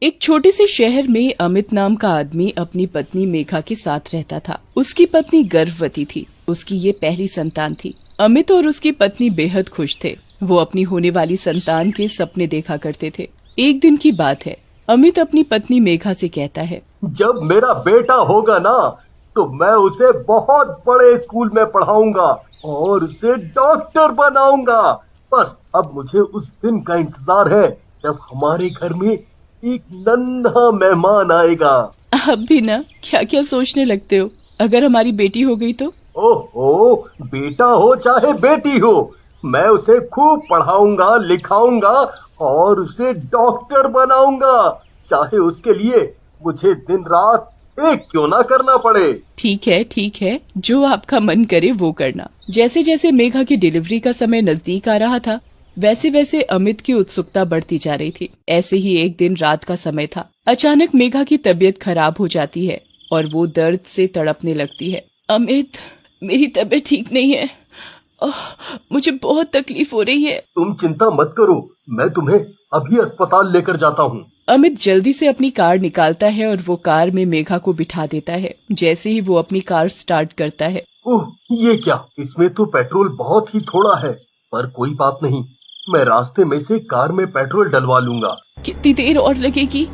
एक छोटे से शहर में अमित नाम का आदमी अपनी पत्नी मेघा के साथ रहता था। उसकी पत्नी गर्भवती थी। उसकी ये पहली संतान थी। अमित और उसकी पत्नी बेहद खुश थे। वो अपनी होने वाली संतान के सपने देखा करते थे। एक दिन की बात है। अमित अपनी पत्नी मेघा से कहता है, जब मेरा बेटा होगा ना तो मैं उसे बहुत बड़े स्कूल में पढ़ाऊंगा और उसे डॉक्टर बनाऊंगा। बस अब मुझे उस दिन का इंतजार है जब हमारे घर में एक नन्हा मेहमान आएगा। आप भी ना क्या क्या सोचने लगते हो। अगर हमारी बेटी हो गई तो? ओहो, बेटा हो चाहे बेटी हो, मैं उसे खूब पढ़ाऊंगा लिखाऊंगा और उसे डॉक्टर बनाऊंगा, चाहे उसके लिए मुझे दिन रात एक क्यों ना करना पड़े। ठीक है, जो आपका मन करे वो करना। जैसे जैसे मेघा की डिलीवरी का समय नजदीक आ रहा था, वैसे वैसे अमित की उत्सुकता बढ़ती जा रही थी। ऐसे ही एक दिन रात का समय था। अचानक मेघा की तबीयत खराब हो जाती है और वो दर्द से तड़पने लगती है। अमित, मेरी तबीयत ठीक नहीं है। मुझे बहुत तकलीफ हो रही है। तुम चिंता मत करो, मैं तुम्हें अभी अस्पताल लेकर जाता हूँ। अमित जल्दी से अपनी कार निकालता है और वो कार में मेघा को बिठा देता है। जैसे ही वो अपनी कार स्टार्ट करता है, ओह, ये क्या, इसमें तो पेट्रोल बहुत ही थोड़ा है, पर कोई बात नहीं, मैं रास्ते में से कार में पेट्रोल डलवा लूंगा। कितनी देर और लगेगी?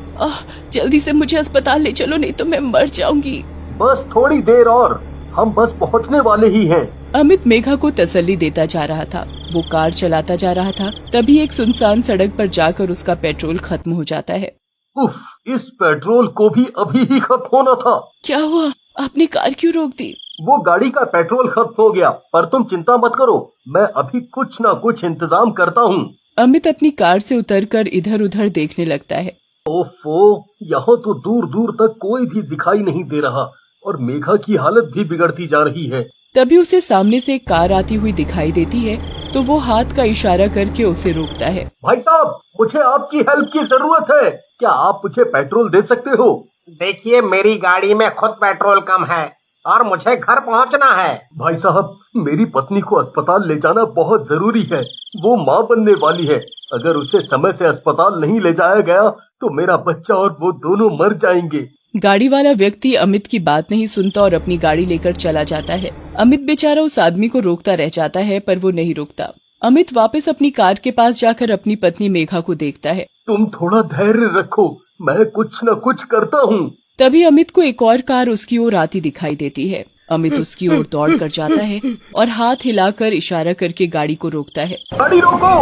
जल्दी से मुझे अस्पताल ले चलो, नहीं तो मैं मर जाऊंगी। बस थोड़ी देर और, हम बस पहुंचने वाले ही हैं। अमित मेघा को तसल्ली देता जा रहा था। वो कार चलाता जा रहा था। तभी एक सुनसान सड़क पर जाकर उसका पेट्रोल खत्म हो जाता है। उफ, इस पेट्रोल को भी अभी ही खत्म होना था। क्या हुआ? आपने कार क्यों रोक दी? वो गाड़ी का पेट्रोल खत्म हो गया, पर तुम चिंता मत करो, मैं अभी कुछ न कुछ इंतजाम करता हूँ। अमित अपनी कार से उतरकर इधर उधर देखने लगता है। ओफो, यहाँ तो दूर दूर तक कोई भी दिखाई नहीं दे रहा और मेघा की हालत भी बिगड़ती जा रही है। तभी उसे सामने से एक कार आती हुई दिखाई देती है, तो वो हाथ का इशारा करके उसे रोकता है। भाई साहब, मुझे आपकी हेल्प की जरूरत है, क्या आप मुझे पेट्रोल दे सकते हो? देखिए, मेरी गाड़ी में खुद पेट्रोल कम है और मुझे घर पहुंचना है। भाई साहब, मेरी पत्नी को अस्पताल ले जाना बहुत जरूरी है। वो माँ बनने वाली है। अगर उसे समय से अस्पताल नहीं ले जाया गया तो मेरा बच्चा और वो दोनों मर जाएंगे। गाड़ी वाला व्यक्ति अमित की बात नहीं सुनता और अपनी गाड़ी लेकर चला जाता है। अमित बेचारा उस आदमी को रोकता रह जाता है, पर वो नहीं रुकता। अमित वापस अपनी कार के पास जाकर अपनी पत्नी मेघा को देखता है। तुम थोड़ा धैर्य रखो, मैं कुछ न कुछ करता हूँ। तभी अमित को एक और कार उसकी ओर आती दिखाई देती है। अमित उसकी ओर दौड़ कर जाता है और हाथ हिलाकर इशारा करके गाड़ी को रोकता है। गाड़ी रोको,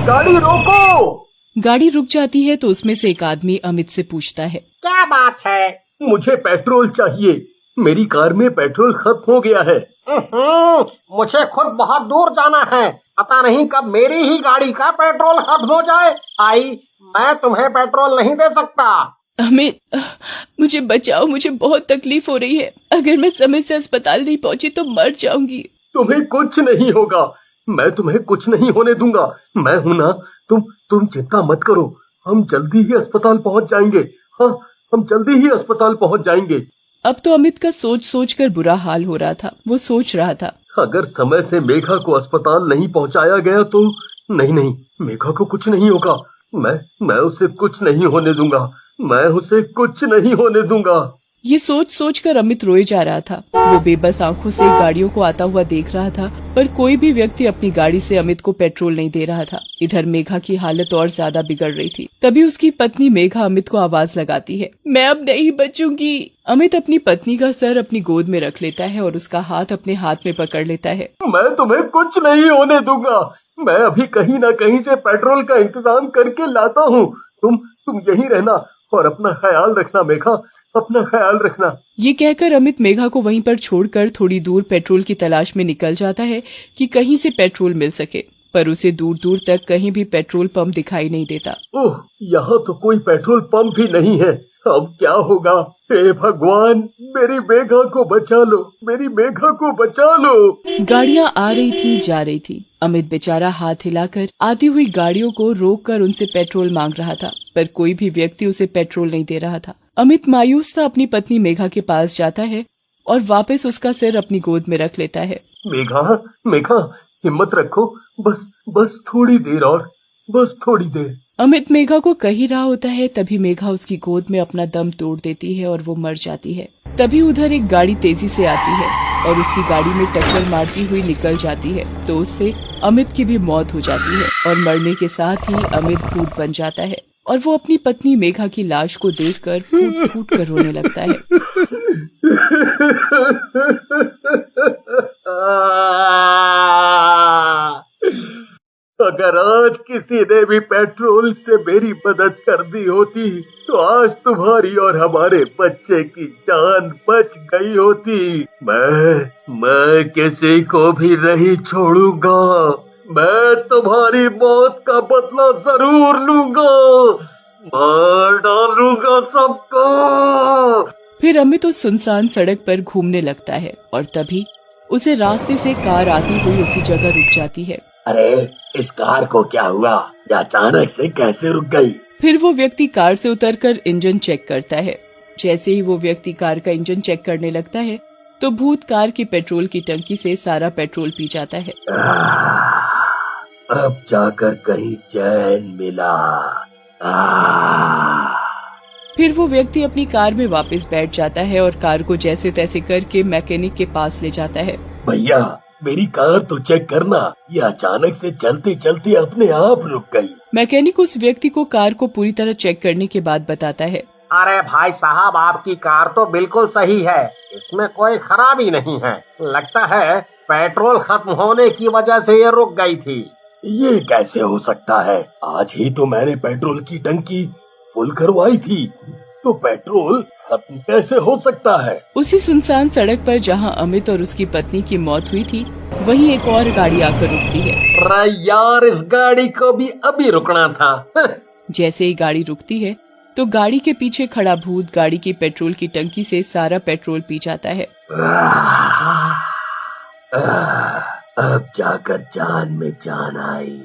गाड़ी रोको। गाड़ी रुक जाती है तो उसमें से एक आदमी अमित से पूछता है, क्या बात है? मुझे पेट्रोल चाहिए, मेरी कार में पेट्रोल खत्म हो गया है। मुझे खुद बहुत दूर जाना है, पता नहीं कब मेरी ही गाड़ी का पेट्रोल खत्म हो जाए। आई, मैं तुम्हें पेट्रोल नहीं दे सकता। अमित, मुझे बचाओ, मुझे बहुत तकलीफ हो रही है। अगर मैं समय से अस्पताल नहीं पहुंची तो मर जाऊंगी। तुम्हें कुछ नहीं होगा, मैं तुम्हें कुछ नहीं होने दूंगा, मैं हूं ना। तुम चिंता मत करो, हम जल्दी ही अस्पताल पहुंच जाएंगे। हाँ, हम जल्दी ही अस्पताल पहुंच जाएंगे। अब तो अमित का सोच सोच कर बुरा हाल हो रहा था। वो सोच रहा था, अगर समय से मेघा को अस्पताल नहीं पहुंचाया गया तो नहीं, मेघा को कुछ नहीं होगा। मैं उसे कुछ नहीं होने दूंगा, मैं उसे कुछ नहीं होने दूंगा। ये सोच सोच कर अमित रोए जा रहा था। वो बेबस आंखों से गाड़ियों को आता हुआ देख रहा था, पर कोई भी व्यक्ति अपनी गाड़ी से अमित को पेट्रोल नहीं दे रहा था। इधर मेघा की हालत और ज्यादा बिगड़ रही थी। तभी उसकी पत्नी मेघा अमित को आवाज लगाती है, मैं अब नहीं बचूंगी। अमित अपनी पत्नी का सर अपनी गोद में रख लेता है और उसका हाथ अपने हाथ में पकड़ लेता है। मैं तुम्हें कुछ नहीं होने दूंगा, मैं अभी कहीं न कहीं से पेट्रोल का इंतजाम करके लाता हूँ। तुम यहीं रहना और अपना ख्याल रखना मेघा, अपना ख्याल रखना। ये कहकर अमित मेघा को वहीं पर छोड़कर थोड़ी दूर पेट्रोल की तलाश में निकल जाता है कि कहीं से पेट्रोल मिल सके, पर उसे दूर दूर तक कहीं भी पेट्रोल पंप दिखाई नहीं देता। ओह, यहाँ तो कोई पेट्रोल पंप भी नहीं है। अब क्या होगा? हे भगवान, मेरी मेघा को बचा लो, मेरी मेघा को बचा लो। गाड़ियाँ आ रही थी, जा रही थी। अमित बेचारा हाथ हिलाकर आती हुई गाड़ियों को रोककर उनसे पेट्रोल मांग रहा था, पर कोई भी व्यक्ति उसे पेट्रोल नहीं दे रहा था। अमित मायूस सा अपनी पत्नी मेघा के पास जाता है और वापस उसका सिर अपनी गोद में रख लेता है। मेघा, हिम्मत रखो, बस थोड़ी देर और, बस थोड़ी देर। अमित मेघा को कह ही रहा होता है, तभी मेघा उसकी गोद में अपना दम तोड़ देती है और वो मर जाती है। तभी उधर एक गाड़ी तेजी से आती है और उसकी गाड़ी में टक्कर मारती हुई निकल जाती है, तो उससे अमित की भी मौत हो जाती है और मरने के साथ ही अमित भूत बन जाता है और वो अपनी पत्नी मेघा की लाश को देखकर फूट फूट कर रोने लगता है। अगर आज किसी ने भी पेट्रोल से मेरी मदद कर दी होती तो आज तुम्हारी और हमारे बच्चे की जान बच गई होती। मैं किसी को भी नहीं छोड़ूंगा। मैं तुम्हारी मौत का बदला जरूर लूंगा। मार डालूंगा सबको। फिर अमित उस सुनसान सड़क पर घूमने लगता है और तभी उसे रास्ते से कार आती हुई उसी जगह रुक जाती है। अरे इस कार को क्या हुआ? या अचानक से कैसे रुक गई? फिर वो व्यक्ति कार से उतरकर इंजन चेक करता है। जैसे ही वो व्यक्ति कार का इंजन चेक करने लगता है तो भूत कार की पेट्रोल की टंकी से सारा पेट्रोल पी जाता है। अब जाकर कहीं चैन मिला। फिर वो व्यक्ति अपनी कार में वापस बैठ जाता है और कार को जैसे तैसे करके मैकेनिक के पास ले जाता है। भैया मेरी कार तो चेक करना, ये अचानक से चलते चलते अपने आप रुक गई। मैकेनिक उस व्यक्ति को कार को पूरी तरह चेक करने के बाद बताता है, अरे भाई साहब, आपकी कार तो बिल्कुल सही है, इसमें कोई खराबी नहीं है। लगता है पेट्रोल खत्म होने की वजह से ये रुक गई थी। ये कैसे हो सकता है? आज ही तो मैंने पेट्रोल की टंकी फुल करवाई थी, तो पेट्रोल खत्म कैसे हो सकता है? उसी सुनसान सड़क पर जहां अमित और उसकी पत्नी की मौत हुई थी, वहीं एक और गाड़ी आकर रुकती है। अरे यार, इस गाड़ी को भी अभी रुकना था। जैसे ही गाड़ी रुकती है तो गाड़ी के पीछे खड़ा भूत गाड़ी की पेट्रोल की टंकी से सारा पेट्रोल पी जाता है। अब जाकर जान में जान आई।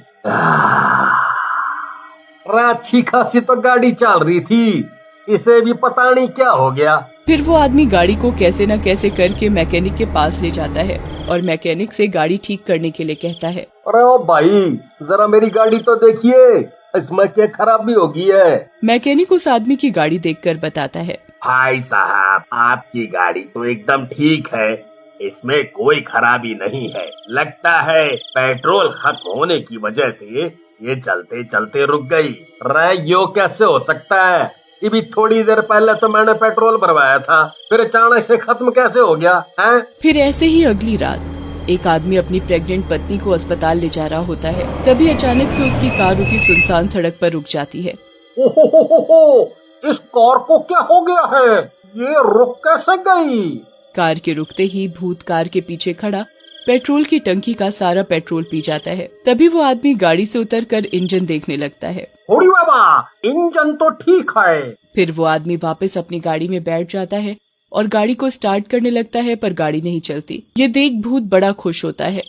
अच्छी खासी तो गाड़ी चल रही थी, इसे भी पता नहीं क्या हो गया। फिर वो आदमी गाड़ी को कैसे न कैसे करके मैकेनिक के पास ले जाता है और मैकेनिक से गाड़ी ठीक करने के लिए कहता है। अरे ओ भाई, जरा मेरी गाड़ी तो देखिए, इसमें क्या खराबी होगी है? मैकेनिक उस आदमी की गाड़ी देखकर बताता है, भाई साहब, आपकी गाड़ी तो एकदम ठीक है, इसमें कोई खराबी नहीं है। लगता है पेट्रोल खत्म होने की वजह से ये चलते चलते रुक गई। अरे यो कैसे हो सकता है? ये भी थोड़ी देर पहले तो मैंने पेट्रोल भरवाया था, फिर अचानक से खत्म कैसे हो गया है? फिर ऐसे ही अगली रात एक आदमी अपनी प्रेग्नेंट पत्नी को अस्पताल ले जा रहा होता है। तभी अचानक से उसकी कार उसी सुनसान सड़क पर रुक जाती है। ओहो, इस कार को क्या हो गया है? ये रुक कैसे गई? कार के रुकते ही भूत कार के पीछे खड़ा पेट्रोल की टंकी का सारा पेट्रोल पी जाता है। तभी वो आदमी गाड़ी से उतरकर इंजन देखने लगता है। होड़ी बाबा, इंजन तो ठीक है। फिर वो आदमी वापस अपनी गाड़ी में बैठ जाता है और गाड़ी को स्टार्ट करने लगता है, पर गाड़ी नहीं चलती। ये देख भूत बड़ा खुश होता है।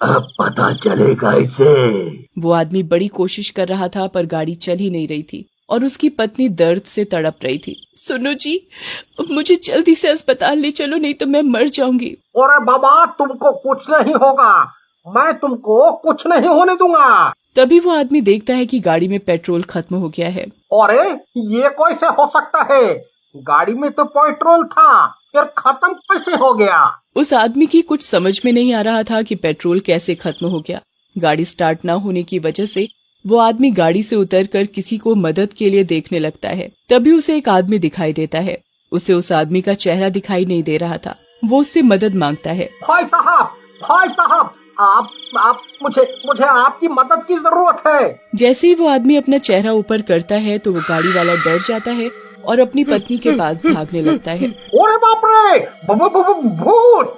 अब पता चलेगा इसे। वो आदमी बड़ी कोशिश कर रहा था पर गाड़ी चल ही नहीं रही थी और उसकी पत्नी दर्द से तड़प रही थी। सुनो जी, मुझे जल्दी से अस्पताल ले चलो, नहीं तो मैं मर जाऊंगी। अरे बाबा, तुमको कुछ नहीं होगा, मैं तुमको कुछ नहीं होने दूंगा। तभी वो आदमी देखता है कि गाड़ी में पेट्रोल खत्म हो गया है। अरे ये कैसे हो सकता है? गाड़ी में तो पेट्रोल था, फिर खत्म कैसे हो गया? उस आदमी की कुछ समझ में नहीं आ रहा था कि पेट्रोल कैसे खत्म हो गया। गाड़ी स्टार्ट न होने की वजह से वो आदमी गाड़ी से उतरकर किसी को मदद के लिए देखने लगता है। तभी उसे एक आदमी दिखाई देता है। उसे उस आदमी का चेहरा दिखाई नहीं दे रहा था। वो उससे मदद मांगता है। भाई साहब, आप मुझे आपकी मदद की जरूरत है। जैसे ही वो आदमी अपना चेहरा ऊपर करता है तो वो गाड़ी वाला डर जाता है और अपनी पत्नी के पास भागने लगता है। अरे बाप रे, भूत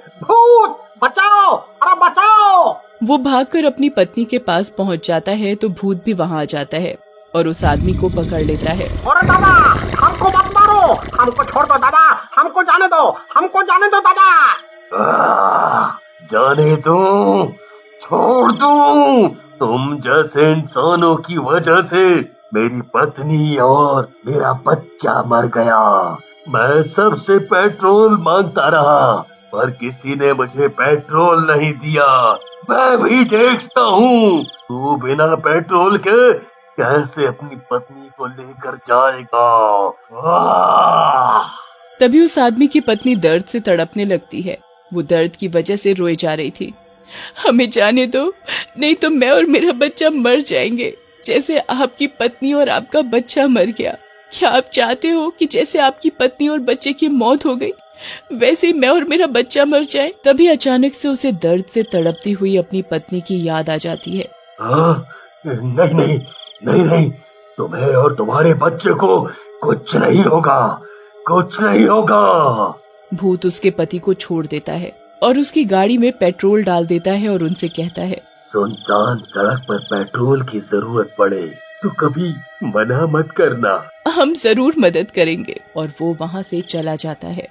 बचाओ, अरे बचाओ। वो भागकर अपनी पत्नी के पास पहुंच जाता है तो भूत भी वहां आ जाता है और उस आदमी को पकड़ लेता है। अरे दादा, हमको मत मारो, हमको छोड़ दो दादा, हमको जाने दो दादा। जाने दो, छोड़ दो। तुम जैसे इंसानों की वजह से मेरी पत्नी और मेरा बच्चा मर गया। मैं सबसे पेट्रोल मांगता रहा पर किसी ने मुझे पेट्रोल नहीं दिया। मैं भी देखता हूँ तू बिना पेट्रोल के कैसे अपनी पत्नी को लेकर जाएगा। आह! तभी उस आदमी की पत्नी दर्द से तड़पने लगती है। वो दर्द की वजह से रोए जा रही थी। हमें जाने दो, नहीं तो मैं और मेरा बच्चा मर जाएंगे, जैसे आपकी पत्नी और आपका बच्चा मर गया। क्या आप चाहते हो कि जैसे आपकी पत्नी और बच्चे की मौत हो गई, वैसे ही मैं और मेरा बच्चा मर जाए? तभी अचानक से उसे दर्द से तड़पती हुई अपनी पत्नी की याद आ जाती है। हाँ? नहीं नहीं नहीं नहीं, तुम्हें और तुम्हारे बच्चे को कुछ नहीं होगा, कुछ नहीं होगा। भूत उसके पति को छोड़ देता है और उसकी गाड़ी में पेट्रोल डाल देता है और उनसे कहता है, सुनसान सड़क पर पेट्रोल की जरूरत पड़े तो कभी मना मत करना। हम जरूर मदद करेंगे। और वो वहाँ से चला जाता है।